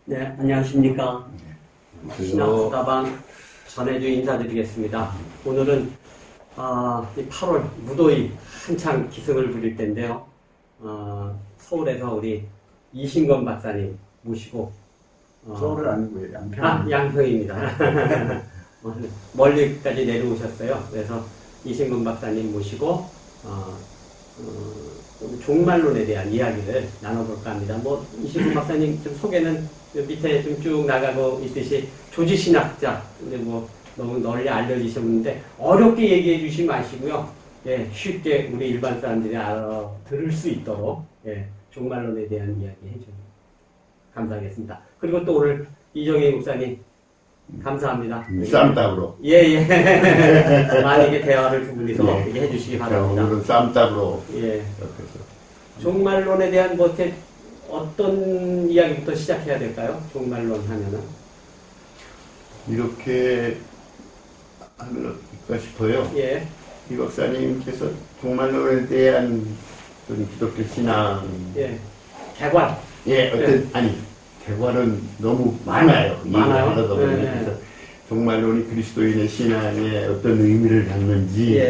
네, 안녕하십니까. 신학수다방 전해주 인사드리겠습니다. 오늘은 이 8월 무더위 한창 기승을 부릴 때인데요. 서울에서 우리 이신건 박사님 모시고 서울은 아니고요, 양평. 양평입니다. 멀리까지 내려오셨어요. 그래서 이신건 박사님 모시고 종말론에 대한 이야기를 나눠볼까 합니다. 이신건 박사님 좀 소개는 밑에 좀 쭉 나가고 있듯이 조지신학자, 근데 너무 널리 알려지셨는데 어렵게 얘기해 주시지 마시고요. 예, 쉽게 우리 일반 사람들이 알아들을 수 있도록 종말론에 대한 이야기 해주세요. 감사하겠습니다. 그리고 또 오늘 이정희 목사님 감사합니다. 쌈답으로. 예. 만약에 대화를 두 분이서 어떻게 해주시기 바랍니다. 오늘은 쌈답으로. 예. 종말론에 대한 어떤 이야기부터 시작해야 될까요? 종말론 하면은. 이렇게 하면 어떨까 싶어요. 예. 이 박사님께서 종말론에 대한 기독교 신앙. 예. 개관. 개관은 너무 많아요. 많아요? 그래서 종말론이 그리스도인의 신앙에 어떤 의미를 갖는지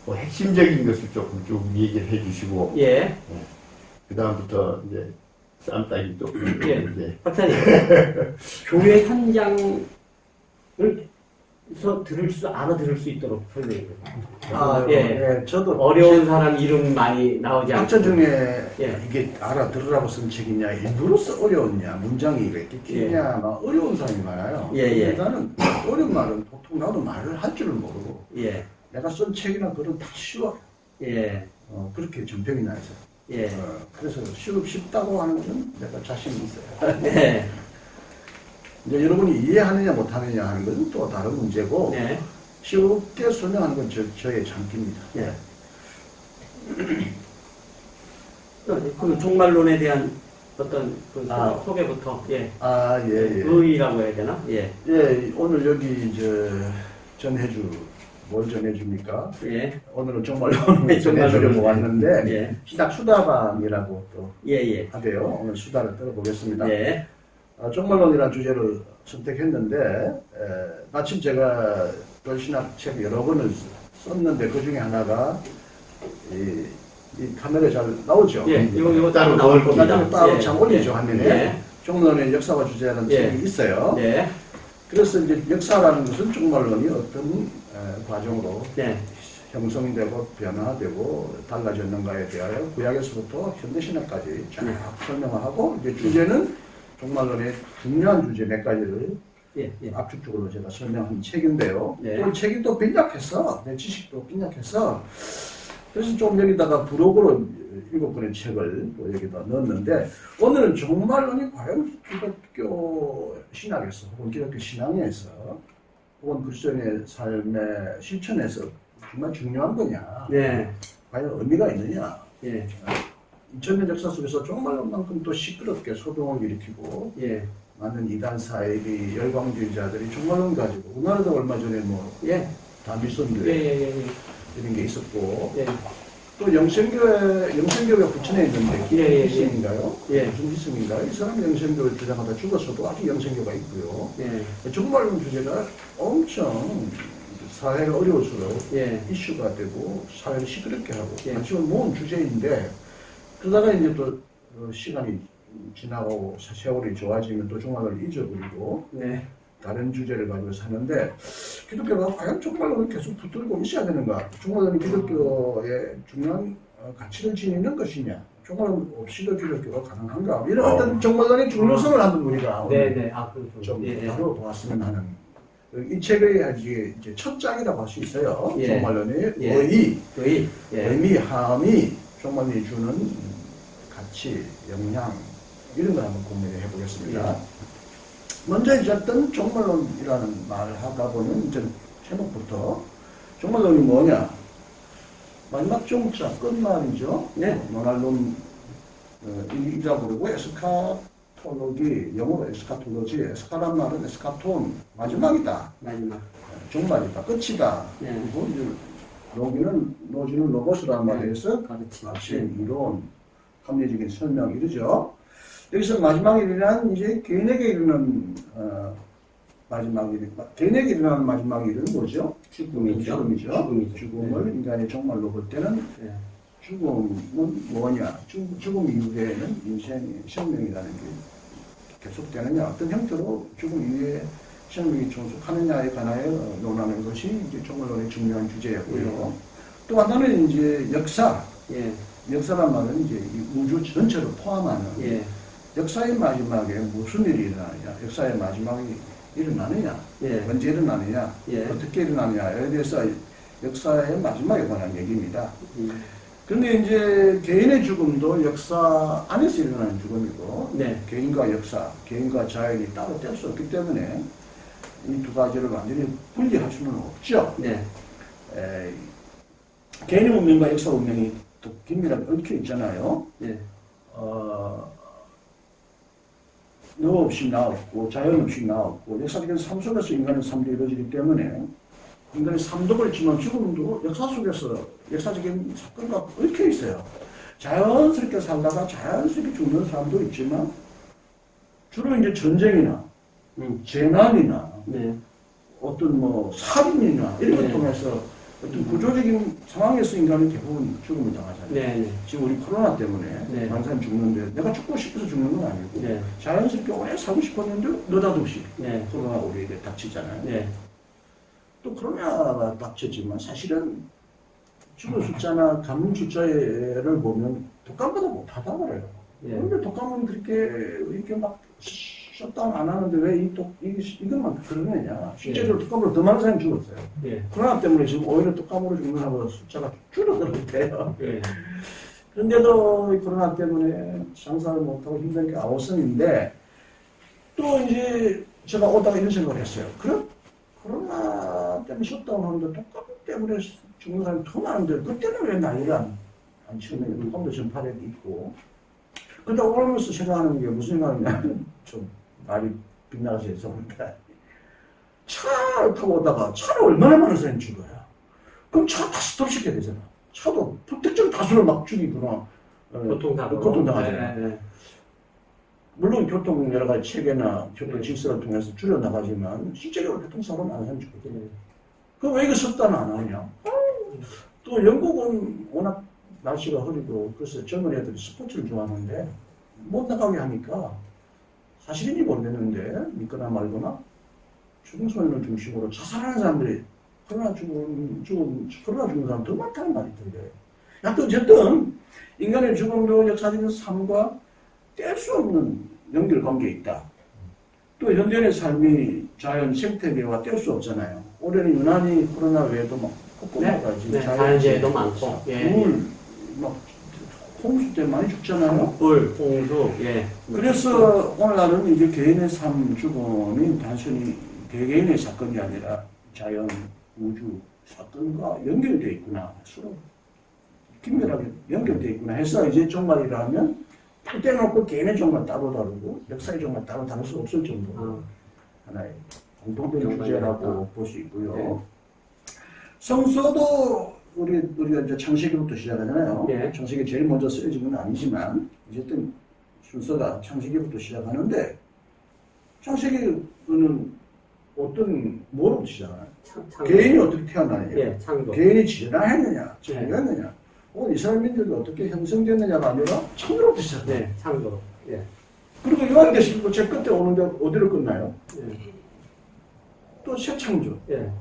핵심적인 것을 조금 얘기를 해주시고 그 다음부터 이제 쌈따기 또 박사님 교회 현장을 알아들을 수 있도록 설명해 주세요. 저도 어려운 사람 이름 많이 나오지 않고 학자 중에 이게 알아들으라고 쓴 책이냐, 일부러 어려웠냐, 문장이 이렇게 기냐, 막 어려운 사람이 많아요. 나는 어려운 말은 보통 나도 말을 할 줄을 모르고 내가 쓴 책이나 글은 다 쉬워요. 그렇게 전평이 나 있어요. 그래서 쉽다고 하는 것은 내가 자신이 있어요. 이제 여러분이 이해하느냐 못하느냐 하는 것은 또 다른 문제고 쉽게 설명하는 건 저의 장기입니다. 그 종말론에 대한 어떤 소개부터 의의라고 해야 되나? 오늘 여기 전해주 뭘 전해줍니까? 오늘은 종말론을 전해주려고 왔는데 신학 수다방이라고 또 하대요. 오늘 수다를 떨어보겠습니다. 종말론이라는 주제를 선택했는데 마침 제가 신학 책 여러 권을 썼는데 그 중에 하나가 이 카메라에 잘 나오죠? 이거 따로 나올 겁니다. 따로 잘 올리죠, 화면에. 종말론의 역사와 주제라는 책이 있어요. 그래서 이제 역사라는 것은 종말론이 어떤 과정으로 형성되고 변화되고 달라졌는가에 대하여 구약에서부터 현대신학까지 쫙 설명을 하고 이제 주제는 종말론의 중요한 주제 몇 가지를 압축적으로 제가 설명한 책인데요. 또 책이 또 빈약해서 내 지식도 빈약해서 그래서 좀 여기다가 부록으로 7권의 책을 또 여기다 넣었는데 오늘은 종말론이 과연 기독교 신학에서 혹은 기독교 신앙에서 혹은 그리스도인의 삶의 실천에서 정말 중요한 거냐 과연 의미가 있느냐 2000년 역사 속에서 종말론만큼 또 시끄럽게 소동을 일으키고 많은 이단 사이비 열광주의자들이 종말론 가지고 우리나라도 얼마 전에 다미선교회 이런 게 있었고 또 영생교회가 부천에 있는데 기승인가요? 무슨 기승인가요? 이 사람 영생교회 주장하다 죽었어도 아직 영생교가 있고요. 종말론 주제가 엄청 사회가 어려울수록 이슈가 되고 사회를 시끄럽게 하고 관심을 모은 주제인데 그러다가 이제 또 시간이 지나고 세월이 좋아지면 또 종말론을 잊어버리고 다른 주제를 가지고 사는데 기독교가 과연 종말론을 계속 붙들고 있어야 되는가? 종말론이 기독교의 중요한 가치를 지니는 것이냐? 종말론 없이도 기독교가 가능한가? 이런 어떤 종말론의 중요성을 한번 우리가 좀 다뤄보았으면 하는 이 책의 이제 첫 장이라고 할 수 있어요. 종말론의 의미, 함이 종말론이 주는 가치, 영향 이런 걸 한번 고민해 보겠습니다. 먼저 이제 어떤 종말론이라는 말을 하다 보면 이제 제목부터 종말론이 뭐냐? 마지막 종자 끝말이죠. 모날론 이라고 그러고 에스카톨로기 영어로 에스카톨로지 에스카란 말은 에스카톤 마지막이다. 종말이다. 끝이다. 그리고 이제 노지는 로고스라는 말에서 가르침, 이론, 합리적인 설명 이러죠. 여기서 마지막 일이란 이제 개인에게 이르는 마지막 일, 개인에게 일어나는 마지막 일은 뭐죠? 죽음이죠. 죽음을 네. 인간이 정말로 볼 때는 네. 죽음은 뭐냐? 죽음 이후에는 인생의 생명이라는 게 계속되느냐? 어떤 형태로 죽음 이후에 생명이 종속하느냐에 관하여 논하는 것이 이제 종말론의 중요한 주제였고요. 또 하나는 이제 역사. 예. 역사란 말은 이제 이 우주 전체를 포함하는 예. 역사의 마지막에 무슨 일이 일어나느냐? 역사의 마지막이 일어나느냐, 예. 언제 일어나느냐, 예. 어떻게 일어나느냐에 대해서 역사의 마지막에 관한 얘기입니다. 그런데 이제 개인의 죽음도 역사 안에서 일어나는 죽음이고, 네. 개인과 역사, 개인과 자연이 따로 뗄 수 없기 때문에 이 두 가지를 완전히 분리할 수는 없죠. 네. 개인의 운명과 역사 운명이 또 긴밀하게 얽혀 있잖아요. 네. 너 없이 나 없고 자연 없이 나 없고 역사적인 삶 속에서 인간의 삶도 이루어지기 때문에 인간의 삶도 그렇지만 죽음도 역사 속에서 역사적인 사건과 얽혀 있어요. 자연스럽게 살다가 자연스럽게 죽는 사람도 있지만 주로 이제 전쟁이나 재난이나 네. 어떤 뭐 살인이나 이런 걸 네. 통해서 어떤 구조적인 상황에서 인간은 대부분 죽음을 당하잖아요. 네. 지금 우리 코로나 때문에 네. 많은 사람이 죽는데 내가 죽고 싶어서 죽는 건 아니고 네. 자연스럽게 오래 살고 싶었는데 느닷없이 네. 코로나가 우리에게 닥치잖아요. 네. 또 코로나가 닥쳤지만 사실은 죽은 숫자나 감염 숫자를 보면 독감보다 못하다 그래요. 네. 그런데 독감은 그렇게 이렇게 막 셧다운 안 하는데 왜 이것만 그러느냐. 실제로 네. 독감으로 더 많은 사람이 죽었어요. 네. 코로나 때문에 지금 오히려 독감으로 죽는 사람보다 숫자가 줄어들었대요. 네. 그런데도 코로나 때문에 장사를 못하고 힘든 게 아웃선인데 또 이제 제가 오다가 이런 생각을 했어요. 그럼 코로나 때문에 셧다운 하는데 독감 때문에 죽는 사람이 더 많은데 그때는 왜 난리를 안 치는 독감도 전파력이 있고 그러다 오면서 생각하는 게 무슨 생각이냐면 좀 말이 빗나가서 죄송합니다. 차를 타고 오다가 차를 얼마나 많은 사람이 죽어요. 그럼 차 다시 스톱시켜야 되잖아. 차도 특정 다수를 막 죽이거나 교통당하잖아요. 네, 네. 물론 교통 여러 가지 체계나 교통 질서를 통해서 줄여나가지만 실제적으로 교통사고로 많은 사람이 죽거든요. 그럼 왜 이거 섭단을 안 하냐? 또 영국은 워낙 날씨가 흐리고 그래서 젊은 애들이 스포츠를 좋아하는데 못 나가게 하니까 사실인지 모르겠는데 믿거나 말거나 중소년을 중심으로 자살하는 사람들이 코로나 죽은 사람 더 많다는 말이 들려요. 하여튼 어쨌든 인간의 죽음도 역사적인 삶과 뗄 수 없는 연결관계에 있다. 또 현대인의 삶이 자연 생태계와 뗄 수 없잖아요. 올해는 유난히 코로나 외에도 막 폭풍우가 지금 자연재해도 많고 물, 막 홍수 때문에 많이 죽잖아요. 물, 홍수. 예. 그래서 오늘날은 이제 개인의 삶 죽음이 단순히 개개인의 사건이 아니라 자연, 우주 사건과 연결되어 있구나. 서로 긴밀하게 연결되어 있구나 해서 이제 종말이라면 딱 떼놓고 개인의 종말 따로 다루고 역사의 종말 따로 다룰 수 없을 정도로 하나의 공통된 주제라고 볼 수 있고요. 네. 성서도 우리가 이제 창세기부터 시작하잖아요. 네. 창세기 제일 먼저 쓰여진 건 아니지만 어쨌든 순서가 창세기부터 시작하는데 창세기는 어떤 뭐로부터 시작하나요? 개인이 어떻게 태어나느냐, 네, 개인이 진화했느냐, 창조했느냐, 이스라엘 민족이 어떻게 형성됐느냐가 아니라 창조로부터 시작해요. 네, 창조. 예. 그리고 요한계시록도 제 끝에 오는데 어디로 끝나요? 예. 또 새 창조, 예,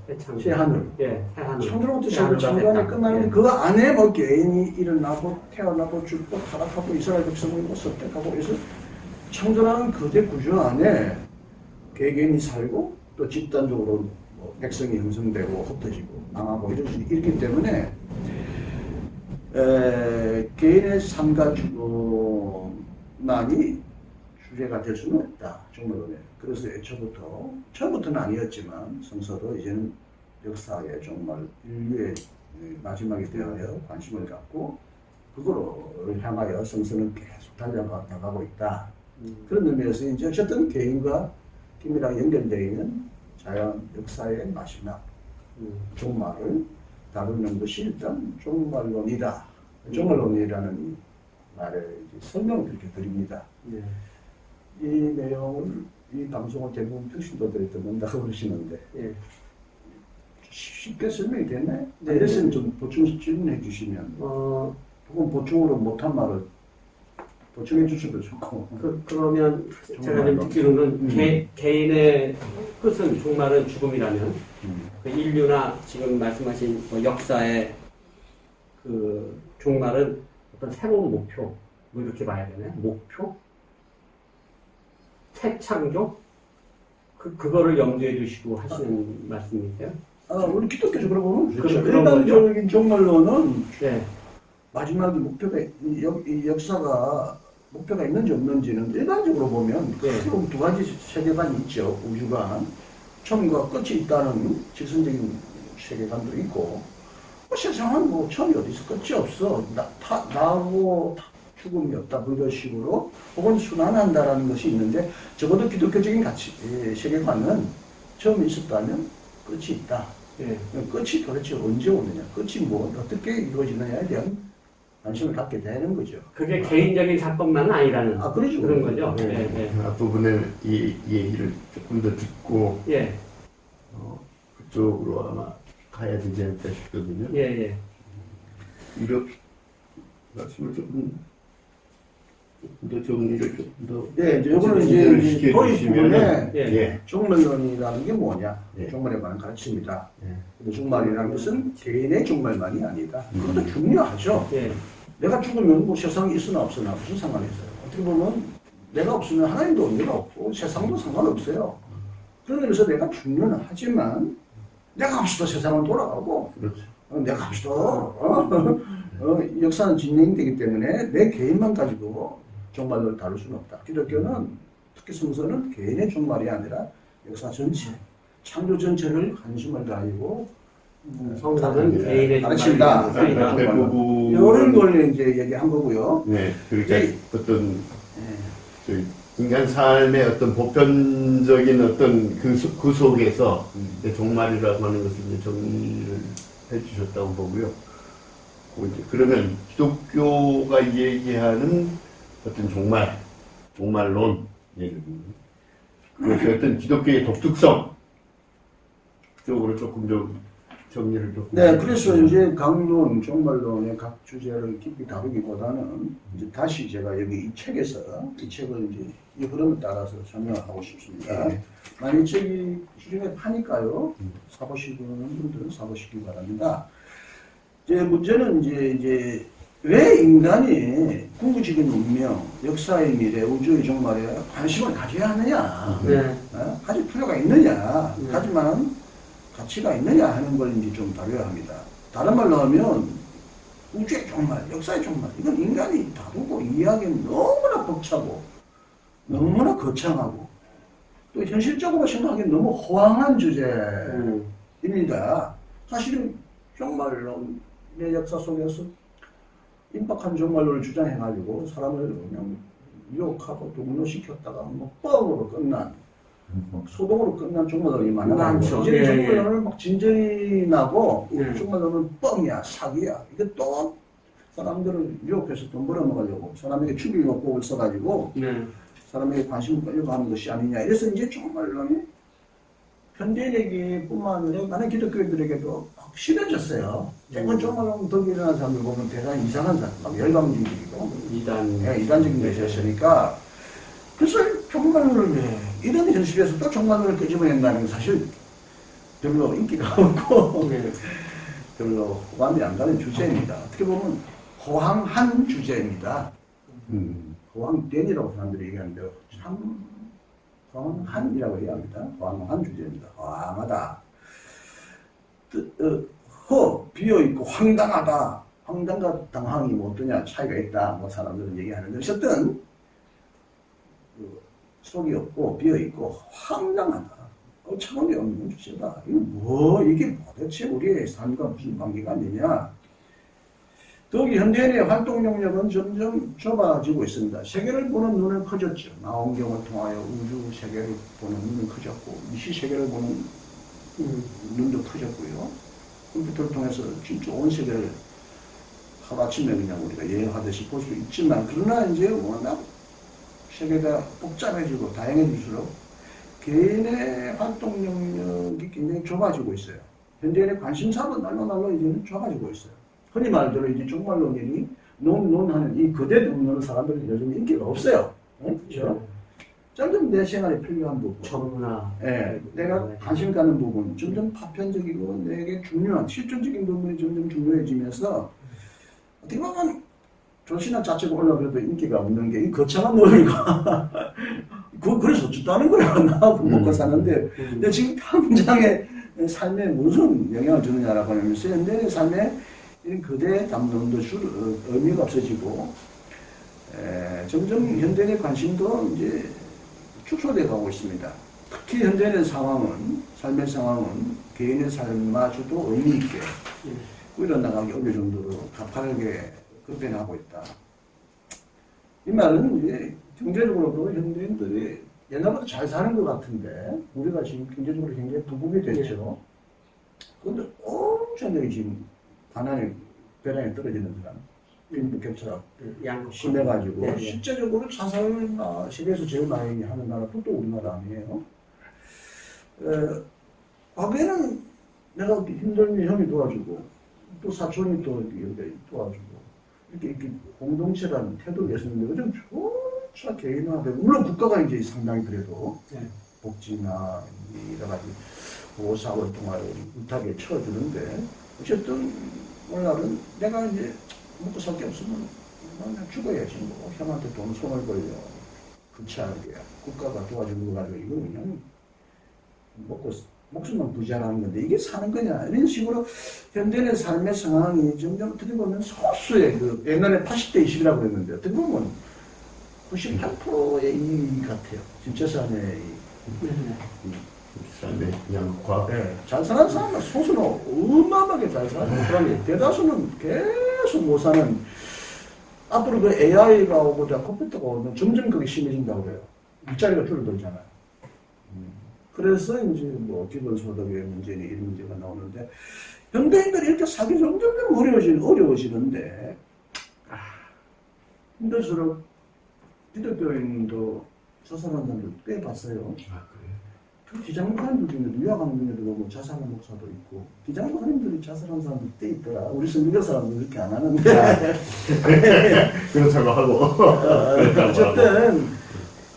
새 하늘, 예, 새 하늘. 창조로부터 창조안에 끝나는데 예. 그 안에 뭐 개인이 일어나고 태어나고 죽고 타락하고 이스라엘 백성을 뭐 선택하고 해서 창조라는 거대 구조 안에 개개인이 살고 또 집단적으로 뭐 백성이 형성되고 흩어지고 망하고 이렇기 때문에 개인의 삶과 죽음만이 주제가 될 수는 없다. 정말로. 그래서 처음부터는 아니었지만 성서도 이제는 역사의 정말 인류의 마지막에 대하여 관심을 갖고 그거를 향하여 성서는 계속 달려나가고 있다. 그런 의미에서 이제 어쨌든 개인과 긴밀하게 연결되어 있는 자연 역사의 마지막 종말을 다루는 것이 일단 종말론이다. 종말론이라는 말을 설명을 그렇게 드립니다. 네. 이 내용을, 이 방송을 대부분 평신도들이 듣는다고 그러시는데, 예. 쉽게 설명이 됐나요? 네. 그래서 좀 보충 질문해 주시면, 혹은 보충으로 못한 말을 보충해 주셔도 좋고. 그러면 제가 좀 듣기로는 개인의 끝은 종말은 죽음이라면, 그 인류나 지금 말씀하신 뭐 역사의 그 종말은 어떤 새로운 목표, 뭐 이렇게 봐야 되나요? 목표? 새창조? 그거를 염두에 두시고 하시는 말씀이세요? 우리 기독교적으로 보면 일반적인 종말론은 네. 마지막에 목표가, 이 역사가 목표가 있는지 없는지는 일반적으로 보면 네. 두 가지 세계관이 있죠. 우주관. 처음과 끝이 있다는 직선적인 세계관도 있고, 세상은 뭐 처음이 어디 있어? 끝이 없어. 나고 죽음이 없다. 그런 식으로, 혹은 순환한다라는 것이 있는데, 적어도 기독교적인 세계관은 처음이 있었다면 끝이 있다. 예. 끝이 도대체 언제 오느냐, 끝이 뭐 어떻게 이루어지느냐에 대한 관심을 갖게 되는 거죠. 그게 개인적인 사건만은 아니라는 그렇죠. 그런 거죠. 네. 네. 네. 앞부분에 이 얘기를 조금 더 듣고 예. 그쪽으로 아마 가야 되지 않을까 싶거든요. 예. 이렇게 말씀을 조금 더 정리를 조금 더. 네, 이거는 이제 도입 부분에 예. 종말론이라는 게 뭐냐? 예. 종말에 관한 가르침이다. 예. 종말이라는 것은 개인의 종말만이 아니다. 그것도 중요하죠. 예. 내가 죽으면 뭐 세상이 있으나 없으나 무슨 상관이 있어요? 어떻게 보면 내가 없으면 하나님도 의미가 없고 세상도 상관없어요. 그런 의미에서 내가 죽는 하지만 내가 없어도 세상은 돌아가고 그렇죠. 내가 없어도 역사는 진행되기 때문에 내 개인만 가지고 종말을 다룰 수는 없다. 기독교는 특히 성서는 개인의 종말이 아니라 역사 전체, 창조 전체를 관심을 가지고 성서는 개인의 가르친다. 이런 걸 이제 얘기한 거고요. 네, 그러니까 어떤 인간 삶의 어떤 보편적인 어떤 그 속에서 종말이라고 하는 것을 이제 정리를 해주셨다고 보고요. 그러면 기독교가 얘기하는 어떤 종말론, 그것이 어떤 기독교의 독특성 쪽으로 조금 좀 정리를 조금. 네, 그래서 이제 강론, 종말론의 각 주제를 깊이 다루기보다는 이제 다시 제가 여기 이 책에서 이 책을 이제 이 흐름을 따라서 설명하고 싶습니다. 네. 만약 이 책이 시중에 파니까요, 사보시는 분들은 사보시기 바랍니다. 이제 문제는 이제 왜 인간이 궁극적인 운명, 역사의 미래, 우주의 종말에 관심을 가져야 하느냐, 가질 필요가 있느냐, 하지만 가치가 있느냐 하는 걸 이제 좀 다뤄야 합니다. 다른 말로 하면 우주의 종말, 역사의 종말, 이건 인간이 다루고 이해하기는 너무나 벅차고 너무나 거창하고 또 현실적으로 생각하기엔 너무 호황한 주제입니다. 사실은 종말론의 역사 속에서 임박한 종말론을 주장해가지고 사람을 그냥 유혹하고 동료시켰다가 뭐 뻥으로 끝난 소동으로 끝난 종말론이 많아가지고 이제 종말론을 막 진전이 나고 종말론은 뻥이야, 사기야. 이게 또 사람들을 유혹해서 돈 벌어먹으려고 사람에게 축일요법을 써가지고 사람에게 관심을 끌려고 하는 것이 아니냐. 이래서 이제 종말론이 현대인에게뿐만 아니라 많은 기독교인들에게도 확실해졌어요. 최근 종말론 덕에 일어난 사람들 보면 대단히 이상한 사람, 막 열광주의적이고 이단적인 것이 있으니까 그래서 종말론을 이런 현실에서 또 종말론을 끄집어낸다는 건 사실 별로 인기가 없고 별로 호감이 안 가는 주제입니다. 어떻게 보면 호황한 주제입니다. 호황된이라고 사람들이 얘기하는데 참 호황한이라고 얘기합니다. 호황한 주제입니다. 호황하다. 비어있고 황당하다. 황당과 당황이 뭐 어떠냐 차이가 있다. 뭐 사람들은 얘기하는데 어쨌든 속이 없고 비어있고 황당하다. 차원이 없는 주제다. 이게 도대체 우리의 삶과 무슨 관계가 있느냐. 더욱이 현대인의 활동 영역은 점점 좁아지고 있습니다. 세계를 보는 눈은 커졌죠. 망원경을 통하여 우주 세계를 보는 눈은 커졌고 이시 세계를 보는 눈도 커졌고요. 컴퓨터를 통해서 진짜 온 세계를 하루아침에 그냥 우리가 여행하듯이 볼 수 있지만 그러나 이제 워낙 세계가 복잡해지고 다양해질수록 개인의 활동 영역이 굉장히 좁아지고 있어요. 현대인의 관심사도 날로 이제는 좁아지고 있어요. 흔히 말대로 이제 종말론이 논하는 이 거대 논하는 사람들은 요즘 인기가 없어요. 그렇죠? 점점 내 생활에 필요한 부분, 전문화, 내가 관심 가는 부분, 점점 파편적이고 내게 중요한 실존적인 부분이 점점 중요해지면서 어떻게 보면 조신학 자체가 올라가도 인기가 없는 게 이 거창한 논리가 그래서 좋다는 거야. 나하고 먹고 사는데 근데 지금 당장의 삶에 무슨 영향을 주느냐라고 하면 현대의 삶에 이런 거대 담론도 의미가 없어지고 점점 현대인의 관심도 이제 축소돼 가고 있습니다. 특히 현대인의 상황은 삶의 상황은 개인의 삶마저도 의미 있게 꾸려나가기 어려울 정도로 가파르게 급변하고 있다. 이 말은 이제 경제적으로도 현대인들이 옛날보다 잘 사는 것 같은데 우리가 지금 경제적으로 굉장히 부국이 됐죠. 그런데 엄청나게 지금 가난의 벼랑에 떨어지는 사람 빈부 격차가 심해가지고 실제적으로 자살을 세계에서 제일 많이 하는 나라도 또 우리나라 아니에요. 과거에는 내가 힘들면 형이 도와주고 또 사촌이 또 도와주고 이렇게 공동체라는 태도를 했었는데 요즘 조차 개인화되고 물론 국가가 이제 상당히 그래도 복지나 여러 가지 보호사활동을 못하게 쳐주는데 어쨌든 오늘날은 내가 이제 먹고 살 게 없으면 그냥 죽어야지 뭐 형한테 돈 손을 벌려 구차하게 국가가 도와주는 거 가지고 이거 그냥 먹고 목숨만 부지하는 건데 이게 사는 거냐 이런 식으로 현대인의 삶의 상황이 점점 어떻게 보면 소수의 그 옛날에 80대 20이라고 했는데 어떻게 보면 98%의 이 같아요. 진짜 삶의 삶의 양극화. 잘 사는 사람은 소수는 어마어마하게 잘 살고 그러면 대다수는 계속 못 사는 앞으로 그 AI가 오고 컴퓨터가 오면 점점 그게 심해진다고 그래요. 일자리가 줄어들잖아요. 그래서 이제 뭐 기본소득의 문제니 이런 문제가 나오는데 현대인들이 이렇게 살기 점점 어려워지는데 힘들수록 기독교인도 자살하는 사람들 꽤 봤어요. 그 기장목사님들 중에도 유학하는 중에도 보고 자살하는 목사도 있고 기장목사님들이 자살하는 사람도 꽤 있더라. 우리 선교 사람들 그렇게 안 하는데 그렇다고 하고 어쨌든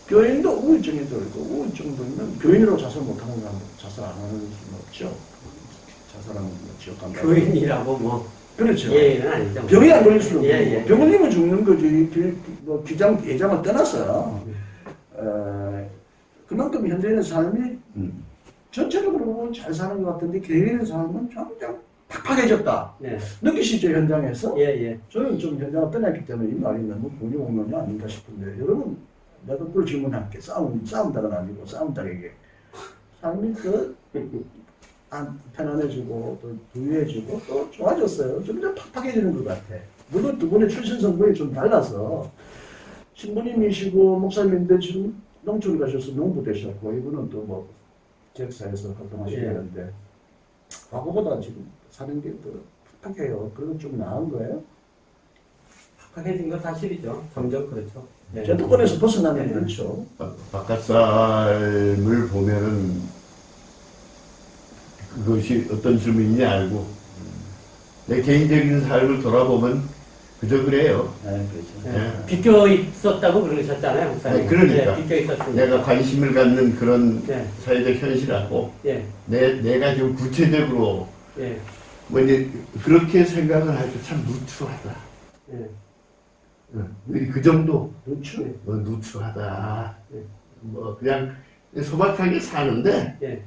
교인도 우울증이 들고 우울증도 있는 교인으로 자살 못하는 사람도 자살 안 하는 수는 없죠. 자살하는 지역감 교인이라고 뭐 그렇죠. 예는 아니죠. 병이 안 걸릴 수는 없고 병 걸리면 죽는 거지. 뭐 예장을 떠났어요. 그만큼 현대인의 삶이 전체적으로 보면 잘 사는 것 같은데 개인의 삶은 점점 팍팍해졌다. 느끼시죠 현장에서? 저는 좀 현장을 떠났기 때문에 이 말이 너무 공유공론이 아닌가 싶은데 여러분 내가 그걸 질문할게. 싸운다가 아니고 싸운다에게 삶이 편안해지고 또 부유해지고 또 좋아졌어요. 점점 팍팍해지는 것 같아. 물론 두 분의 출신 성분이 좀 달라서 신부님이시고 목사님인데 지금 농촌 가셔서 농부 되셨고 이분은 또 뭐 지역사회에서 활동하시는데 과거보다 지금 사는 게 더 팍팍해요. 그건 좀 나은 거예요? 팍팍해진 건 사실이죠. 점점 그렇죠. 제도권에서 벗어나면 그렇죠. 바깥 삶을 보면은 그것이 어떤 질문인지 알고 내 개인적인 삶을 돌아보면 그저 그래요. 그렇죠. 비껴 있었다고 그러셨잖아요, 목사님. 그러니까 비껴 있었습니다. 내가 관심을 갖는 그런 사회적 현실하고 내가 좀 구체적으로 뭐 이제 그렇게 생각을 할 때 참 누추하다. 그 정도 누추하다. 뭐 그냥 소박하게 사는데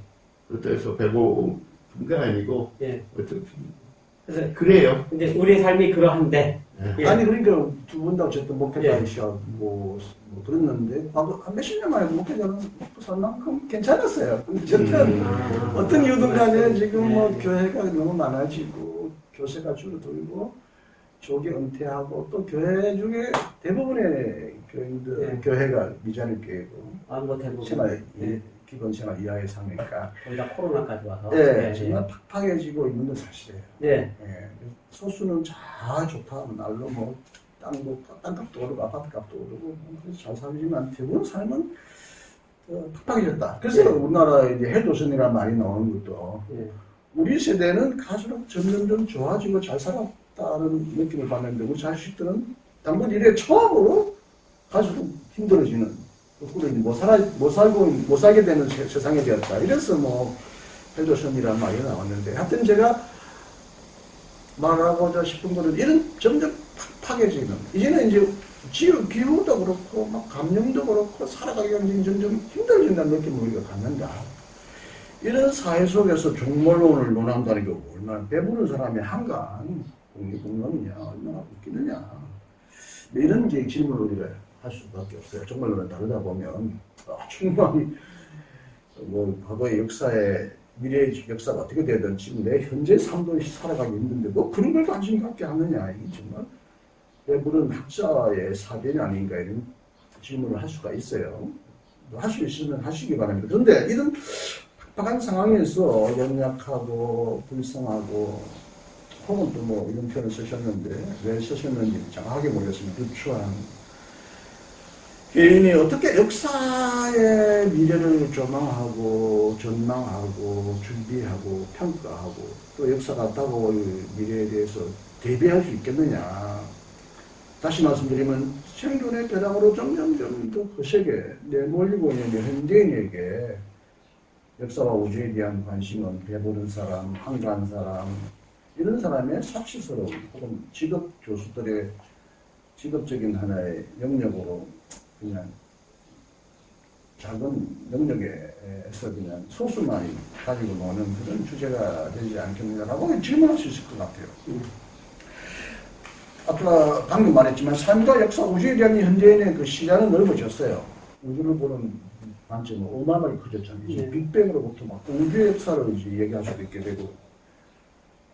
어때서 배고픈 건 아니고 어차피 그래서 그래요. 근데 우리 삶이 그러한데 아니 그러니까 두 분 다 어쨌든 목회자이셔 뭐 그랬는데 한 몇십 년 만에 목회자는 살 만큼 괜찮았어요. 어쨌든 어떤 이유든 간에 지금 뭐 교회가 너무 많아지고 교세가 줄어들고 조기 은퇴하고 또 교회 중에 대부분의 교인들 교회가 미자립 교회고 생활 기본 생활 이하의 상이니까 거기다 코로나까지 와서 정말 팍팍해지고 있는 건 사실이에요. 소수는 잘 좋다 날로 뭐 땅값도 오르고 아파트값도 오르고 그래서 잘 살지만 대부분 삶은 팍팍해졌다. 그래서 예. 우리나라 이제 헬조선이라는 말이 나오는 것도 예. 우리 세대는 갈수록 점점 좋아지고 잘 살았다는 느낌을 받는데 우리 자식들은 당분 이래 처음으로 갈수록 힘들어지는 그리고 못 살게 되는 세상이 되었다. 이래서 뭐 헬조선이라는 말이 나왔는데 하여튼 제가 말하고자 싶은 거는 이런 점점 팍팍해지는 이제는 이제 기후도 그렇고 막 감염도 그렇고 살아가기가 점점 힘들어진다는 느낌을 우리가 갖는다. 이런 사회 속에서 종말론을 논한다는 게 얼마나 배부른 사람의 한간 국립공론이냐 얼마나 웃기느냐 이런 이제 질문을 우리가 할 수밖에 없어요. 종말론은 다르다 보면 충분히 뭐 과거의 역사에 미래의 역사가 어떻게 되든 지금 내 현재 삶도 살아가기 힘든데 뭐 그런 걸 관심 갖게 하느냐 이게 정말 배부른 학자의 사변이 아닌가 이런 질문을 할 수가 있어요. 할 수 있으면 하시기 바랍니다. 그런데 이런 팍팍한 상황에서 연약하고 불쌍하고 혹은 또 뭐 이런 표현을 쓰셨는데 왜 쓰셨는지 정확하게 모르겠으면 누추한 개인이 어떻게 역사의 미래를 조망하고 전망하고 준비하고 평가하고 또 역사가 다가올 미래에 대해서 대비할 수 있겠느냐. 다시 말씀드리면 생존의 벼랑으로 점점 더 거세게 내몰리고 있는 현대인에게 역사와 우주에 대한 관심은 배부른 사람, 한가한 사람 이런 사람의 사치스러운 혹은 직업 교수들의 직업적인 하나의 영역으로 그냥 작은 영역에서 그냥 소수만이 가지고 노는 그런 주제가 되지 않겠느냐라고 질문할 수 있을 것 같아요. 아까 방금 말했지만 삶과 역사, 우주에 대한 현대인의 그 시야는 넓어졌어요. 우주를 보는 관점은 어마어마하게 커졌잖아요. 이제 빅뱅으로부터 막 우주의 역사를 이제 얘기할 수도 있게 되고.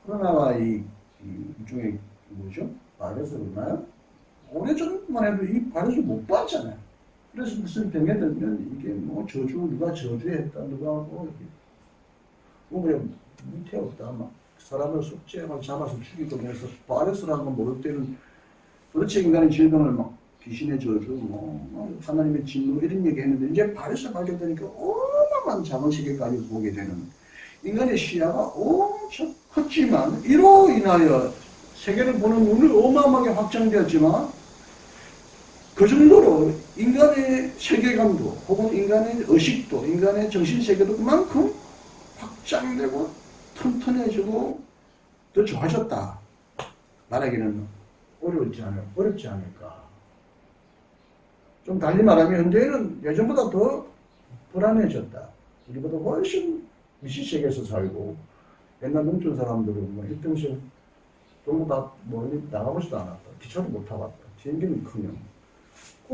그러나 이 중에 뭐죠? 바이러스 있나요? 오래전만 해도 이 바이러스 못 봤잖아요. 그래서 무슨 병에 들면 이게 뭐 저주, 누가 저주했다, 누가 뭐 그냥 밑에 없다. 막 사람을 숙제하고 잡아서 죽이고 그래서 바이러스라는 건 모를 때는 도대체 인간의 질병을 막 귀신의 저주, 뭐 하나님의 진노 이런 얘기 했는데 이제 바이러스가 발견되니까 어마어마한 작은 세계까지 보게 되는 인간의 시야가 엄청 컸지만 이로 인하여 세계를 보는 눈을 어마어마하게 확장되었지만 그 정도로 인간의 세계관도 혹은 인간의 의식도 인간의 정신세계도 그만큼 확장되고 튼튼해지고 더 좋아졌다 말하기는 어렵지 않을까. 좀 달리 말하면 현대인은 예전보다 더 불안해졌다. 우리보다 훨씬 미시세계에서 살고 옛날 농촌 사람들은 뭐 일등실 전부 다 멀리 나가보지도 않았다. 기차도 못 타봤다. 비행기는 커녕.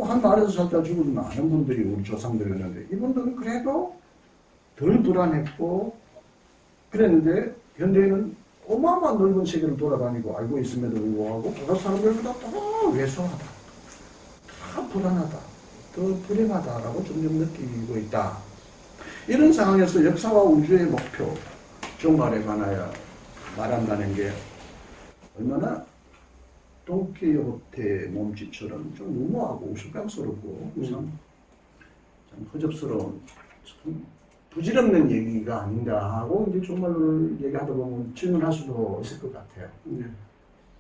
한 마을에서 살다 죽은 많은 분들이 우리 조상들이었는데 이분들은 그래도 덜 불안했고 그랬는데 현대인은 어마어마한 넓은 세계를 돌아다니고 알고 있음에도 불구하고 그가 사람들보다 더 왜소하다. 더 불안하다. 더 불행하다라고 점점 느끼고 있다. 이런 상황에서 역사와 우주의 목표, 종말에 관하여 말한다는 게 얼마나 돈키호테 몸짓처럼 좀 무모하고 우스꽝스럽고 참 허접스러운 참 부질없는 얘기가 아닌가 하고 이제 종말론을 얘기하다 보면 질문할 수도 있을 것 같아요.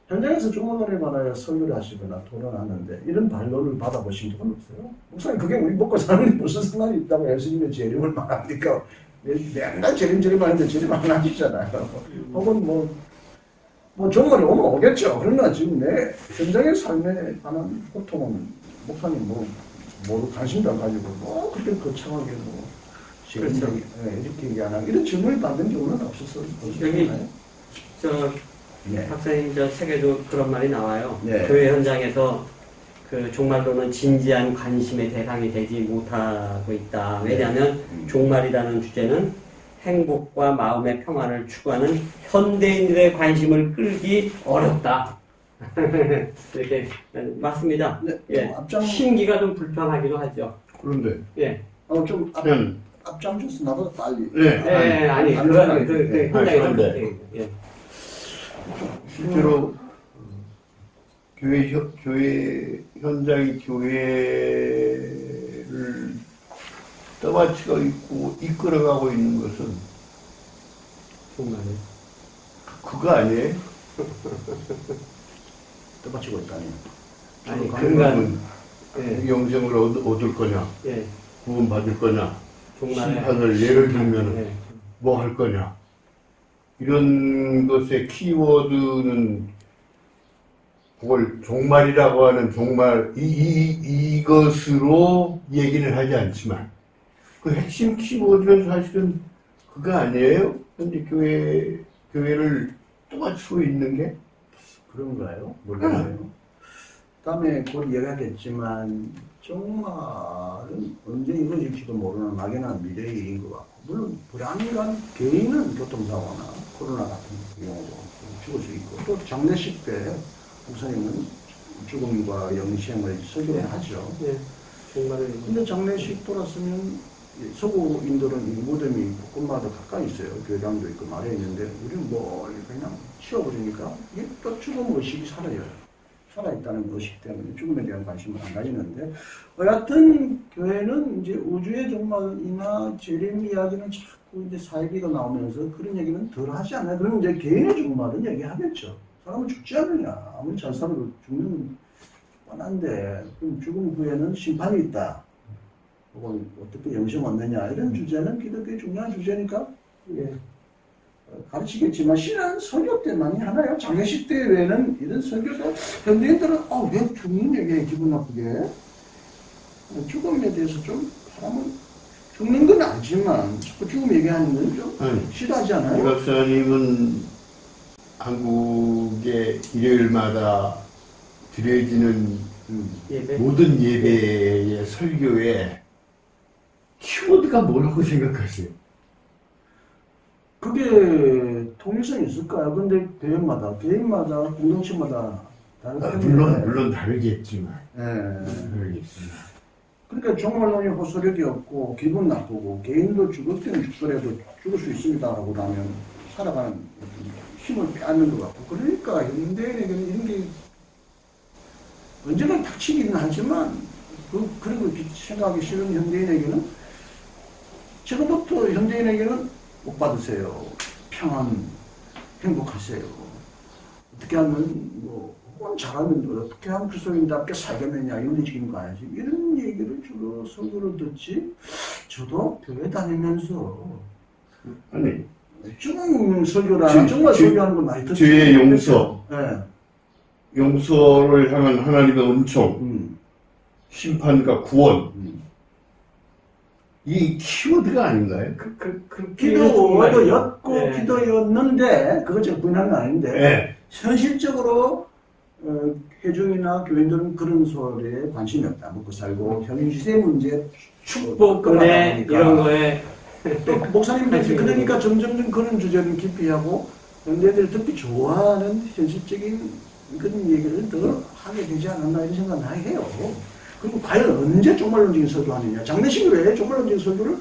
현장에서 종말론에 관하여 설교를 하시거나 토론하는데 이런 반론을 받아보신 적은 없어요? 목사님 그게 우리 먹고 사는 데 무슨 상관이 있다고 예수님의 재림을 말합니까? 맨날 재림 하는데 재림 안 하시잖아요. 혹은 뭐 종말이 오면 오겠죠. 그러나 지금 내 현장의 삶에 관한 고통은 목사님 뭐 관심도 안 가지고 그렇게 거창하게 그렇죠. 이렇게 얘기하나 이런 질문을 받는 경우는 없었어요. 여기 박사님 저 책에도 그런 말이 나와요. 교회 현장에서 그 종말론은 진지한 관심의 대상이 되지 못하고 있다. 왜냐하면 종말이라는 주제는 행복과 마음의 평안을 추구하는 현대인들의 관심을 끌기 어렵다. 이렇게 맞습니다. 예. 심기가 좀 불편하기도 하죠. 그런데 좀 앞장줘서 나보다 빨리. 아니 그런 그 현장에서 실제로 교회 현장이 교회를 떠받치고 있고 이끌어가고 있는 것은 정말요? 그거 아니에요? 떠받치고 있다니. 아니 그러면 예. 영생을 얻을 거냐? 예. 구원 받을 거냐? 정말 심판을 예를 들면 예. 뭐 할 거냐? 이런 것의 키워드는 그걸 종말이라고 하는 종말 이것으로 얘기는 하지 않지만 그 핵심 키워드는 사실은 그거 아니에요? 현재 교회를 떠받치고 있는 게? 그런가요? 몰라요. 다음에 곧 얘기하겠지만 정말은 언제 이루어질지도 모르는 막연한 미래의 일인 것 같고 물론 불안한 개인은 교통사고나 코로나 같은 경우도 죽을 수 있고 또 장례식 때 목사님은 죽음과 영생을 설교를 하죠. 예. 정말. 근데 장례식 돌았으면 서구인들은 이 무덤이 곳곳마다 가까이 있어요. 교회당도 있고 말에 있는데 우리는 멀리 그냥 치워버리니까 이게 또 죽음 의식이 사라져요. 살아있다는 의식 때문에 죽음에 대한 관심을 안 가지는데 여하튼 교회는 이제 우주의 종말이나 재림 이야기는 자꾸 이제 사회비가 나오면서 그런 얘기는 덜 하지 않나요? 그럼 이제 개인의 종말은 얘기하겠죠. 사람은 죽지 않느냐. 아무리 잘 살아도 죽는 뻔한데 그럼 죽음 후에는 심판이 있다. 혹은 어떻게 영생 얻느냐 이런 주제는 기독교의 중요한 주제니까 예. 가르치겠지만 실은 설교 때 많이 하나요? 장례식 때 외에는 이런 설교도 현대인들은 왜 죽는 얘기에 기분 나쁘게 죽음에 대해서 좀 사람은 죽는 건 알지만 자꾸 죽음 얘기하는 건 좀 싫어하지 않아요? 이 박사님은 한국의 일요일마다 드려지는 예배? 모든 예배의 설교에 키워드가 뭐라고 생각하세요? 그게 통일성이 있을까요? 근데 개인마다 공동체마다 다르겠네요. 물론 다르겠지만. 다르겠지만. 그러니까 종말론이 호소력이 없고 기분 나쁘고 개인도 죽을 때는 죽더라도 죽을 수 있습니다라고 하면 살아가는 힘을 빼앗는 것 같고 그러니까 현대인에게는 이런 게 언젠가 닥치기는 하지만 그리고 생각하기 싫은 현대인에게는 지금부터 현대인에게는 복 받으세요. 평안, 행복하세요. 어떻게 하면 잘하면 어떻게 하면 그리스도인답게 살겠느냐 윤리적인 거 아니지. 이런 얘기를 주로 설교를 듣지. 저도 교회 다니면서 아니 죽음 설교라 정말 설교하는 거 많이 듣죠. 죄의 용서, 네. 용서를 향한 하나님의 은총, 심판과 구원. 이 키워드가 아닌가요? 기도였고 네. 기도였는데 그거 제가 부인하는 건 아닌데 네. 현실적으로 회중이나 교인들은 그런 소리에 관심이 없다. 먹고 살고 현시세 문제 축복, 은혜 이런 거에 또 목사님들 그러니까 점점 그런 주제는 기피하고 현대인들이 듣기 좋아하는 현실적인 그런 얘기를 더 하게 되지 않았나 이런 생각을 많이 해요. 그리고 과연 언제 종말론적인 설교 하느냐. 장례식 외에 종말론적인 설교를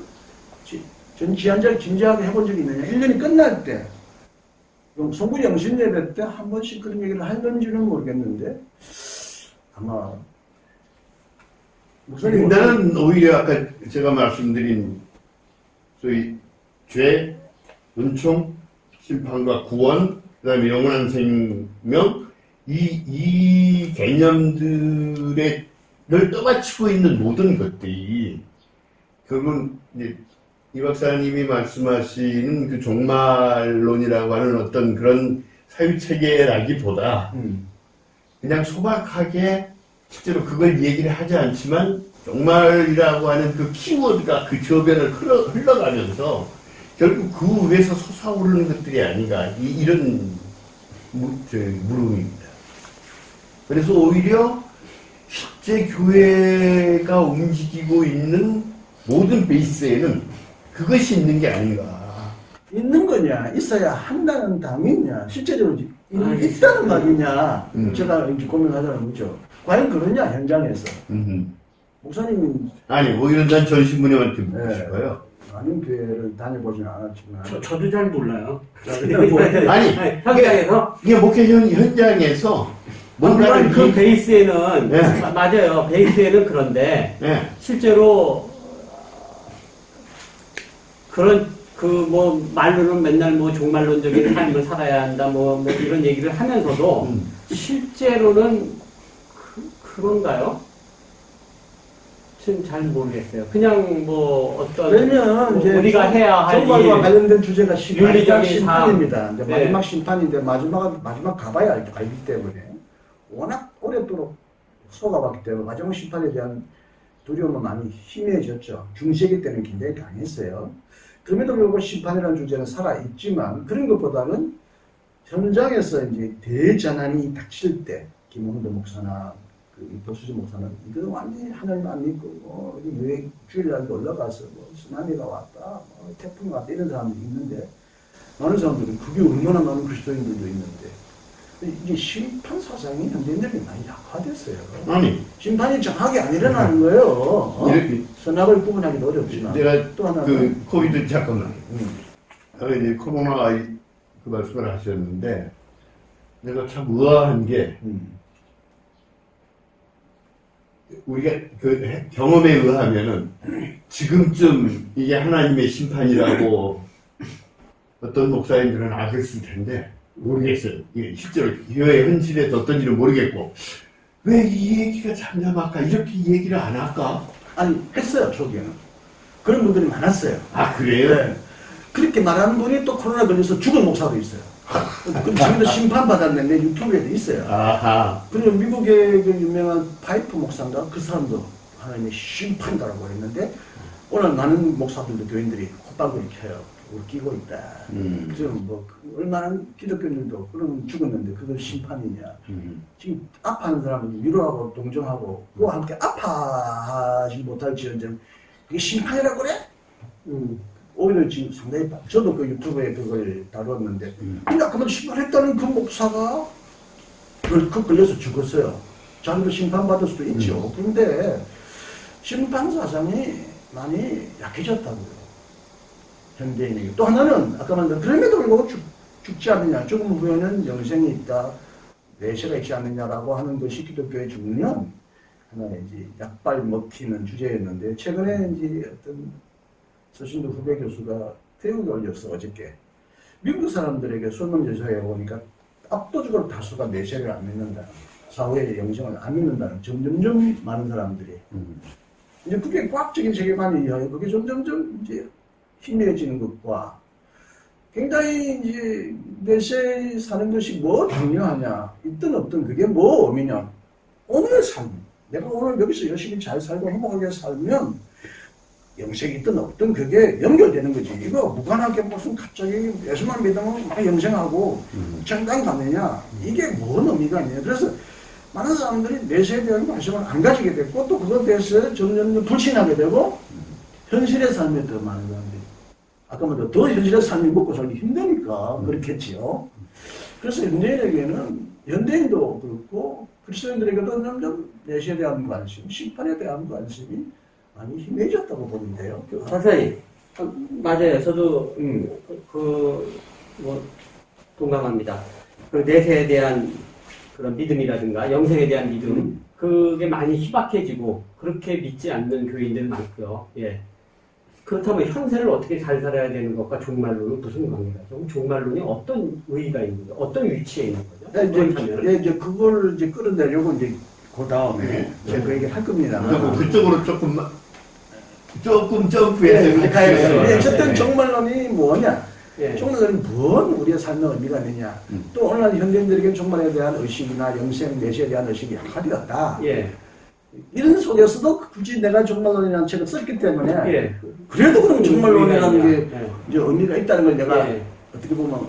전 지한자를 진지하게 해본 적이 있느냐. 1년이 끝날 때 송구 영신 예배 때 한 번씩 그런 얘기를 하는지는 모르겠는데 아마 목사님 나는 오히려 아까 제가 말씀드린 소위 죄, 은총, 심판과 구원, 그 다음에 영원한 생명 이 개념들을 떠받치고 있는 모든 것들이 결국은 이제 이 박사님이 말씀하시는 그 종말론이라고 하는 어떤 그런 사유체계라기보다 그냥 소박하게 실제로 그걸 얘기를 하지 않지만 종말이라고 하는 그 키워드가 그 저변을 흘러가면서 결국 그 위에서 솟아오르는 것들이 아닌가 이런 물음입니다. 그래서 오히려 실제 교회가 움직이고 있는 모든 베이스에는 그것이 있는 게 아닌가. 있는 거냐 있어야 한다는 당이 있냐 실제적으로 있다는 말이냐 제가 이렇게 고민하자는 거죠. 과연 그러냐 현장에서 목사님이 아니 오히려 난 전 신부님한테 묻고 싶어요. 많은 교회를 다녀보지는 않았지만 저도 잘 몰라요. 아니 현장에서 이게 목회 현장에서 뭔가를 그 베이스에는 네. 맞아요. 베이스에는 그런데 네. 실제로 그런 뭐 말로는 맨날 뭐 종말론적인 삶을 살아야 한다 뭐 이런 얘기를 하면서도 실제로는 그런가요? 잘 모르겠어요. 그냥 뭐 어떤 왜냐면 이제 우리가 해야 할 종말과 관련된 주제가 마지막 심판입니다. 이제 네. 마지막 심판인데 마지막 가봐야 알기 때문에 워낙 오랫도록 속아봤기 때문에 마지막 심판에 대한 두려움은 많이 희미해졌죠. 중세기 때는 굉장히 강했어요. 그럼에도 불구하고 심판이라는 주제는 살아있지만 그런 것보다는 현장에서 이제 대전환이 닥칠 때 김홍도 목사나 보수지 목사는 이거 완전히 하나님 안 믿고 유행 주일날 놀러 가서 뭐 쓰나미가 왔다, 뭐 태풍이 왔다 이런 사람들이 있는데 많은 사람들은 그게 얼마나 많은 그리스도인들도 있는데 이게 심판 사상이 현대인들이 많이 약화됐어요. 아니 심판이 정확하게 안 일어나는 거예요. 선악을 구분하기도 어렵지만 내가 또 하나 그 코비드 잠깐만 이제 코로나 그 말씀을 하셨는데 내가 참 의아한 게 우리가 그 경험에 의하면은 지금쯤 이게 하나님의 심판이라고 어떤 목사님들은 알았을 텐데 모르겠어요. 이게 실제로 교회 현실에서 어떤지는 모르겠고 왜 이 얘기가 잠잠할까 이렇게 얘기를 안 할까? 아니 했어요 초기에는 그런 분들이 많았어요. 아 그래요? 네. 그렇게 말하는 분이 또 코로나 걸려서 죽은 목사도 있어요. 그럼 자기도 심판받았는데 유튜브에도 있어요. 아하. 그리고 미국의 그 유명한 파이프 목사인가 그 사람도 하나님의 심판가라고 했는데 오늘 많은 목사들도 교인들이 콧방귀를 켜요. 우리 끼고 있다. 그럼 뭐 얼마나 기독교인들도 그런 죽었는데 그걸 심판이냐. 지금 아파하는 사람은 위로하고 동정하고 그와 함께 아파하지 못할지언정 그게 심판이라고 그래? 오히려 지금 상당히 저도 그 유튜브에 그걸 다뤘는데 근데 아까만 심판했다는 그 목사가 걸려서 죽었어요. 자기도 심판받을 수도 있죠. 그런데 심판 사상이 많이 약해졌다고요. 현대인에게. 또 하나는 아까 말한 그럼에도 불구하고 죽지 않느냐. 죽음 후에는 영생이 있다. 내세가 있지 않느냐라고 하는 것이 기독교의 중요한 하나의 이제 약발 먹히는 주제였는데 최근에 이제 어떤 서신도 후배 교수가 태국에 올렸어 어저께. 미국 사람들에게 설문조사해 보니까 압도적으로 다수가 내세를 안 믿는다. 사후의 영생을 안 믿는다는 점점점 많은 사람들이. 이제 그게 과학적인 세계관에 의하여 그게 점점점 이제 희미해지는 것과 굉장히 이제 내세 사는 것이 뭐 중요하냐. 있든 없든 그게 뭐 의미냐. 오늘의 삶. 내가 오늘 여기서 열심히 잘 살고 행복하게 살면 영생이 있든 없든 그게 연결되는 거지. 이거 무관하게 무슨 갑자기 예수만 믿으면 막 영생하고 천당 가느냐. 이게 뭔 의미가 있냐. 그래서 많은 사람들이 내세에 대한 관심을 안 가지게 됐고 또 그것에 대해서 점점 불신하게 되고 현실의 삶에 더 많은 사람들이 아까 말한 더 현실의 삶이 먹고 살기 힘드니까 그렇겠지요. 그래서 현대인도 그렇고 그리스도인들에게도 점점 내세에 대한 관심, 심판에 대한 관심이 많이 희미해졌다고 보는데요. 박사님, 맞아요. 저도 동감합니다. 그 내세에 대한 그런 믿음이라든가 영생에 대한 믿음, 그게 많이 희박해지고 그렇게 믿지 않는 교인들 많고요. 예. 그렇다면 현세를 어떻게 잘 살아야 되는 것과 종말론은 무슨 관계가 죠? 종말론이 어떤 의의가 있는 거죠? 어떤 위치에 있는 거죠? 이제 그걸 이제 끌어내려고 이제 그 다음에 제가 그 얘기를 할 겁니다. 그쪽으로 조금 점프해서 가요. 어쨌든 종말론이 뭐냐? 종말론이 뭔 우리의 삶의 의미가 있느냐? 또 오늘날 현대인들에게는 종말에 대한 의식이나 영생, 내세에 대한 의식이 약화되었다. 이런 속에서도 굳이 내가 종말론이라는 책을 썼기 때문에 그래도 그럼 종말론이라는 게 이제 의미가 있다는 걸 내가 어떻게 보면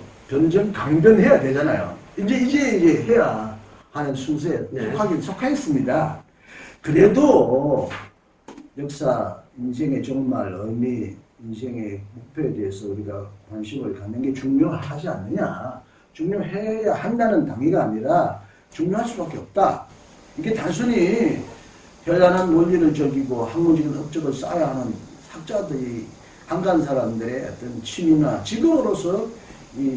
강변해야 되잖아요. 이제 해야 하는 순서에 속하였습니다. 그래도 역사, 인생의 종말, 의미, 인생의 목표에 대해서 우리가 관심을 갖는 게 중요하지 않느냐. 중요해야 한다는 단계가 아니라 중요할 수밖에 없다. 이게 단순히 현란한 논리를 적이고 학문적인 업적을 쌓아야 하는 학자들이 한가한 사람들의 어떤 취미나 직업으로서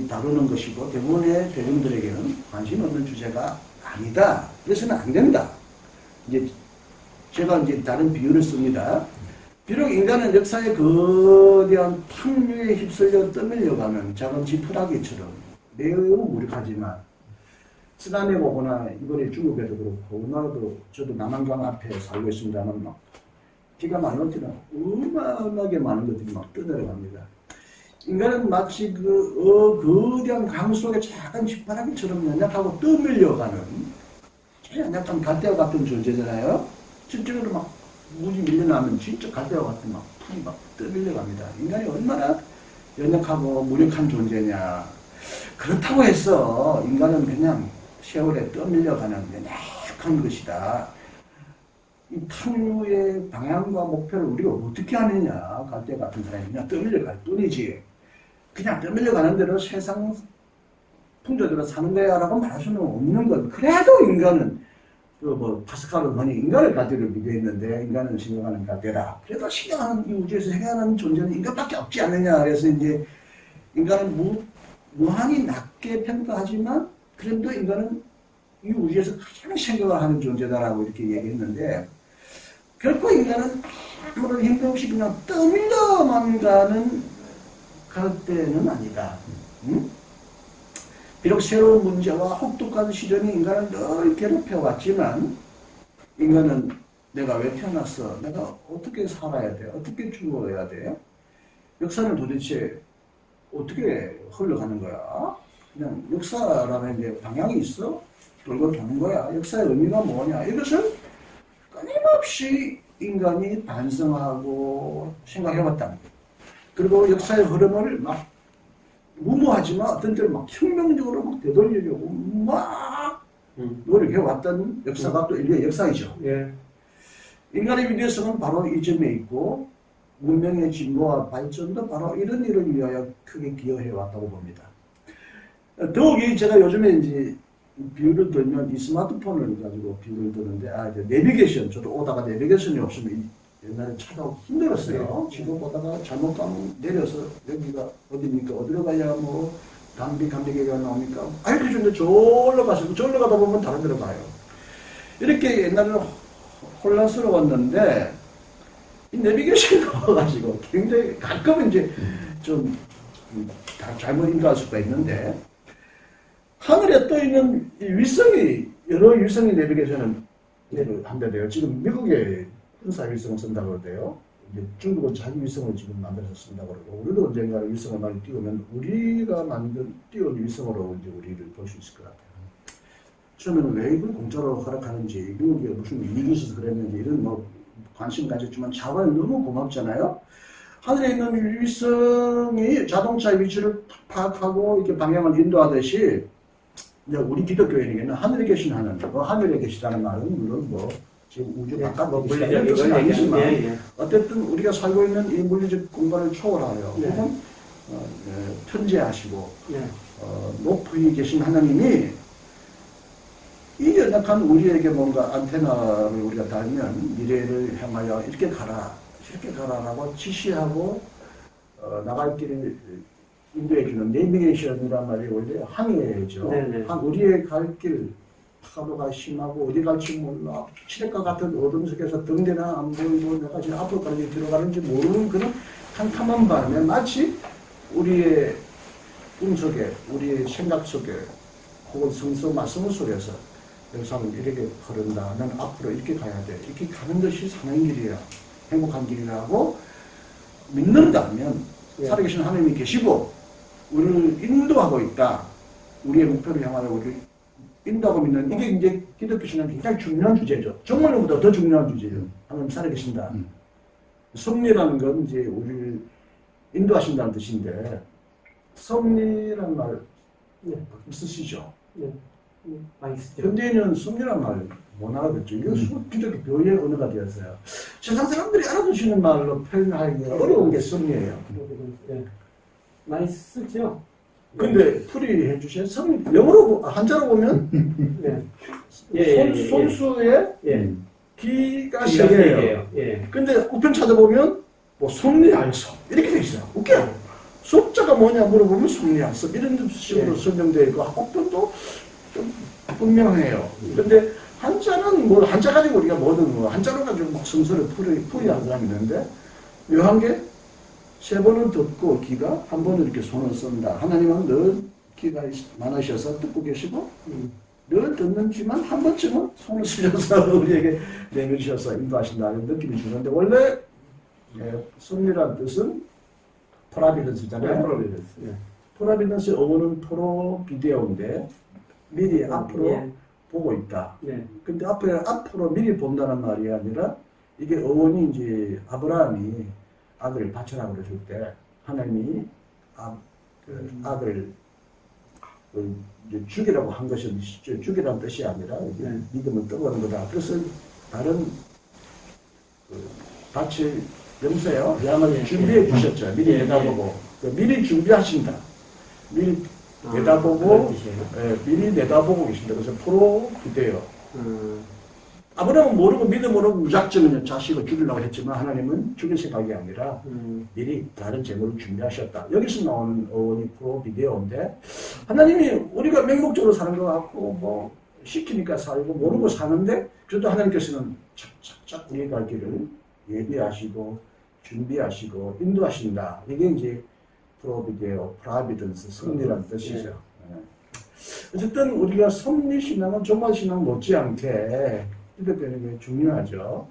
다루는 것이고 대부분의 대중들에게는 관심 없는 주제가 아니다. 그래서는 안 된다. 이제 제가 이제 다른 비유를 씁니다. 비록 인간은 역사의 거대한 탕류에 휩쓸려 떠밀려가는 작은 지푸라기처럼 매우 무력하지만 쓰나미 오거나 이번에 중국에도 그렇고 우리나라도 저도 남한강 앞에 살고 있습니다만 막 비가 많이 올 때는 어마어마하게 많은 것들이 막 떠내려갑니다. 인간은 마치 거대한 강 속에 작은 지푸라기처럼 연약하고 떠밀려가는 약간 갈대와 같은 존재잖아요. 실제로 막 물이 밀려나면 진짜 갈대와 같은 막 풀이 막 떠밀려갑니다. 인간이 얼마나 연약하고 무력한 존재냐. 그렇다고 해서 인간은 그냥 세월에 떠밀려가는 연약한 것이다. 이 탕류의 방향과 목표를 우리가 어떻게 하느냐. 갈대 같은 사람이 그냥 떠밀려갈 뿐이지. 그냥 떠밀려가는 대로 세상 풍조대로 사는 거야 라고 말할 수는 없는 것. 그래도 인간은 파스칼은 흔히 인간의 갈대를 비교했는데 인간은 생각하는 갈대다. 그래도 생각하는 이 우주에서 생각하는 존재는 인간밖에 없지 않느냐. 그래서 이제 인간은 무한히 낮게 평가하지만 그래도 인간은 이 우주에서 가장 생각을 하는 존재다라고 이렇게 얘기했는데 결코 인간은 아무런 힘도 없이 그냥 떠밀려만 가는 갈대는 아니다. 응? 비록 새로운 문제와 혹독한 시련이 인간을 늘 괴롭혀왔지만 인간은 내가 왜 태어났어? 내가 어떻게 살아야 돼? 어떻게 죽어야 돼? 역사는 도대체 어떻게 흘러가는 거야? 그냥 역사라는 게 방향이 있어? 돌고 도는 거야. 역사의 의미가 뭐냐? 이것을 끊임없이 인간이 반성하고 생각해왔다. 그리고 역사의 흐름을 막 무모하지만 어떤 때는 막 혁명적으로 막 되돌리려고 막 노력해왔던 역사가 또 인류의 역사이죠. 예. 인간의 위대성은 바로 이 점에 있고 문명의 진보와 발전도 바로 이런 일을 위하여 크게 기여해왔다고 봅니다. 더욱이 제가 요즘에 이제 비유를 들면 이 스마트폰을 가지고 비유를 드는데 이제 내비게이션, 저도 오다가 내비게이션이 없으면 옛날에 찾아오기 힘들었어요. 지금 보다가 잘못 가면 내려서 여기가 어디입니까? 어디로 가야 뭐 감리교가 나옵니까? 알려주는데 저기로 가시고 저기로 가다 보면 다른 데로 가요. 이렇게 옛날에는 혼란스러웠는데 이 내비게이션이 나와가지고 굉장히 가끔은 이제 좀 잘못 인도할 수가 있는데 하늘에 떠 있는 이 위성이 여러 위성이 내비게이션은 한대 돼요. 지금 미국에 군사 위성을 쓴다고 그러대요. 이제 중국은 자기 위성을 지금 만들어서 쓴다고 그러고, 우리도 언젠가 위성을 많이 띄우면 우리가 띄운 위성으로 이제 우리를 볼 수 있을 것 같아요. 처음에는 왜 이걸 공짜로 허락하는지, 미국에 무슨 이익이 있어서 그랬는지, 이런 뭐 관심 가졌지만 자원이 너무 고맙잖아요. 하늘에 있는 위성이 자동차의 위치를 파악하고 이렇게 방향을 인도하듯이, 이제 우리 기독교인에게는 하늘에 계신 하나님, 하늘에 계시다는 말은 물론 뭐 지금 우주 바깥 계시다는 뜻은 아니지만 어쨌든 우리가 살고 있는 이 물리적 공간을 초월하여 혹은 편재하시고 높이 계신 하나님이 이 연약한 우리에게 뭔가 안테나를 우리가 달면 미래를 향하여 이렇게 가라, 이렇게 가라라고 지시하고 나갈 길을 인도해주는 내비게이션이란 말이 원래 항해죠. 우리의 갈 길, 파도가 심하고 어디 갈지 몰라. 칠흑과 같은 어둠 속에서 등대나 안 보이고 내가 지금 앞으로까지 들어가는지 모르는 그런 캄캄한 밤에 마치 우리의 꿈속에, 우리의 생각 속에 혹은 성서 말씀 속에서 영상은 이렇게 흐른다. 난 앞으로 이렇게 가야 돼. 이렇게 가는 것이 사는 길이야. 행복한 길이라고 믿는다면 살아계신 하나님이 계시고 우리를 인도하고 있다. 우리의 목표를 향하여 우리를 인도하고 믿는, 이게 이제 기독교 신앙의 굉장히 중요한 주제죠. 정말보다 더 중요한 주제죠. 하나님 살아계신다. 섭리라는 건 이제 우리를 인도하신다는 뜻인데, 섭리라는 말 쓰시죠. 많이 쓰죠. 현대인은 섭리라는 말 못 알아듣죠. 이거 기독교 교회의 언어가 되었어요. 세상 사람들이 알아듣시는 말로 표현하기 어려운 게 섭리예요. 많이 쓰죠. 근데 풀이해 주신 섭리, 영어로 한자로 보면 손수의 기가 세 개예요. 근데 우편 찾아보면 뭐 섭리할섭 이렇게 돼 있어요. 웃겨요. 섭자가 뭐냐 물어보면 섭리할섭 이런 식으로 설명되어 있고, 우편도 좀 분명해요. 그런데 한자는 뭐 한자 가지고 우리가 뭐든 뭐 한자로 가지고 막 성서를 풀이하는 사람이 있는데 묘한 게 세 번은 듣고 귀가 한 번은 이렇게 손을 쓴다. 하나님은 늘 귀가 많으셔서 듣고 계시고 늘 듣는지만 한 번쯤은 손을 쓰셔서 우리에게 내밀으셔서 인도하신다는 느낌이 주는데 원래 섭리란 뜻은 프라비던스잖아요. 프로비던스. 프라비던스의 어원은 프로비데오인데 미리 앞으로 보고 있다. 근데 앞으로 미리 본다는 말이 아니라 이게 어원이 이제 아브라함이 아들을 바쳐라 그랬을 때 하나님이 아들을 죽이라고 한 것은 죽이라는 뜻이 아니라 믿음을 떠보는 거다. 그래서 다른 바칠 염소요 양을 준비해 주셨죠. 미리 내다보고 미리 준비하신다. 미리 내다보고 미리 내다보고 계신다. 그래서 프로비데오. 아브라함은 모르고 믿음으로 무작정 자식을 죽이려고 했지만 하나님은 죽일 생각이 아니라 미리 다른 재물을 준비하셨다. 여기서 나오는 어원이 프로비데오인데 하나님이 우리가 맹목적으로 사는 것 같고 뭐 시키니까 살고 모르고 사는데 그래도 하나님께서는 착착착 우리의 갈 길을 예비하시고 준비하시고 인도하신다. 이게 이제 프로비데오, 프라비던스, 섭리라는 뜻이죠. 어쨌든 우리가 섭리신앙은 종말신앙 못지않게 이렇게되는 게 중요하죠.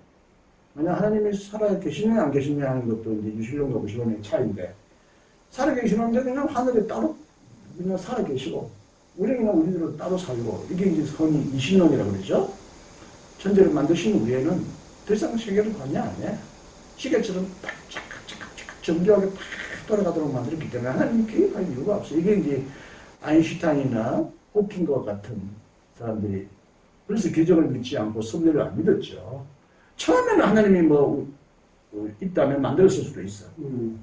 만약 하나님이 살아계시냐 안 계시냐 하는 것도 이제 유실론과 무실론의 차이인데 살아계시는데 그냥 하늘에 따로 그냥 살아계시고 우리는 그냥 우리대로 따로 살고 이게 이제 선이 이신론이라고 그러죠. 천재를 만드신 후에는 더 이상 세계를 관여 안 해. 시계처럼 착착착착 정교하게 팍 돌아가도록 만들었기 때문에 하나님이 개입할 이유가 없어요. 이게 이제 아인슈타인이나 호킹과 같은 사람들이 그래서 기적을 믿지 않고 섭리를 안 믿었죠. 처음에는 하나님이 뭐 있다면 만들었을 수도 있어.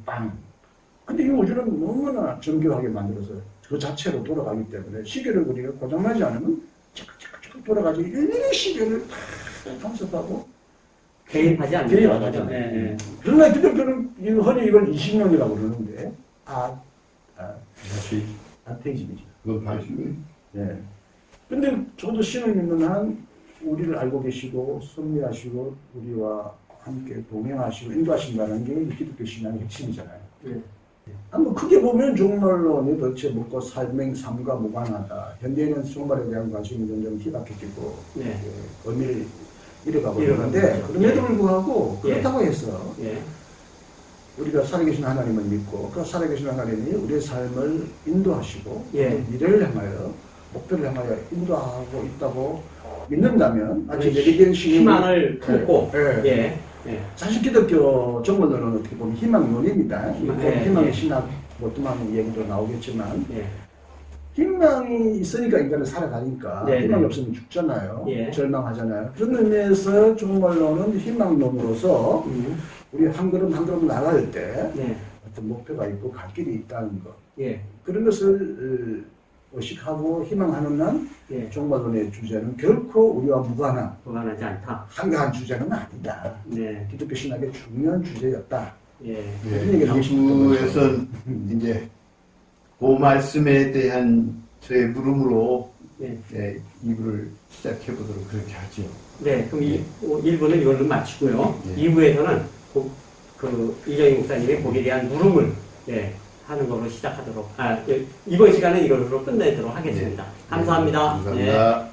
빵. 근데 이 우주는 너무나 정교하게 만들어서 그 자체로 돌아가기 때문에 시계를 우리가 고장나지 않으면 착착착 돌아가지 일일이 시계를 다 간섭하고 개입하지 않는 개입 안 하잖아요. 그러나 기독교는 흔히 이걸 이신론이라고 그러는데 아테이즘이죠. 그건 반신이. 네. 근데 저도 신을 믿는 한 우리를 알고 계시고 섭리하시고 우리와 함께 동행하시고 인도하신다는 게 기독교 신앙의 핵심이잖아요. 한번 크게 보면 종말론이 도대체 먹고 삶과 무관하다. 현대인은 종말에 대한 관심이 점점 희박해지고 의미를 잃어가고 있는데 그럼에도 불구하고 그렇다고 해서 우리가 살아계신 하나님을 믿고 그 살아계신 하나님이 우리의 삶을 인도하시고 미래를 향하여 목표를 향하여 인도하고 있다고 믿는다면 아직 내리기는 희망을 품고 사실 기독교 종말론은 어떻게 보면 희망론입니다. 희망의 신학 뭐 뚱한 얘기도 나오겠지만 희망이 있으니까 인간은 살아가니까 희망이 없으면 죽잖아요. 절망하잖아요. 그런 의미에서 종말론은 희망론으로서 우리 한 걸음 한 걸음 나갈 때 어떤 목표가 있고 갈 길이 있다는 것 그런 것을 의식하고 희망하는 한 종말론의 주제는 결코 우리와 무관하지 않다. 한가한 주제는 아니다. 기독교 신학의 중요한 주제였다. 그런 얘기를 하고 싶었던 거죠. 이제 그 말씀에 대한 저의 물음으로 이부를 시작해 보도록 그렇게 하죠. 네, 그럼 1부는 이걸로 마치고요. 2부에서는 이정희 목사님의 거기에 대한 물음을 하는 걸로 시작하도록 이번 시간은 이걸로 끝내도록 하겠습니다. 감사합니다. 감사합니다.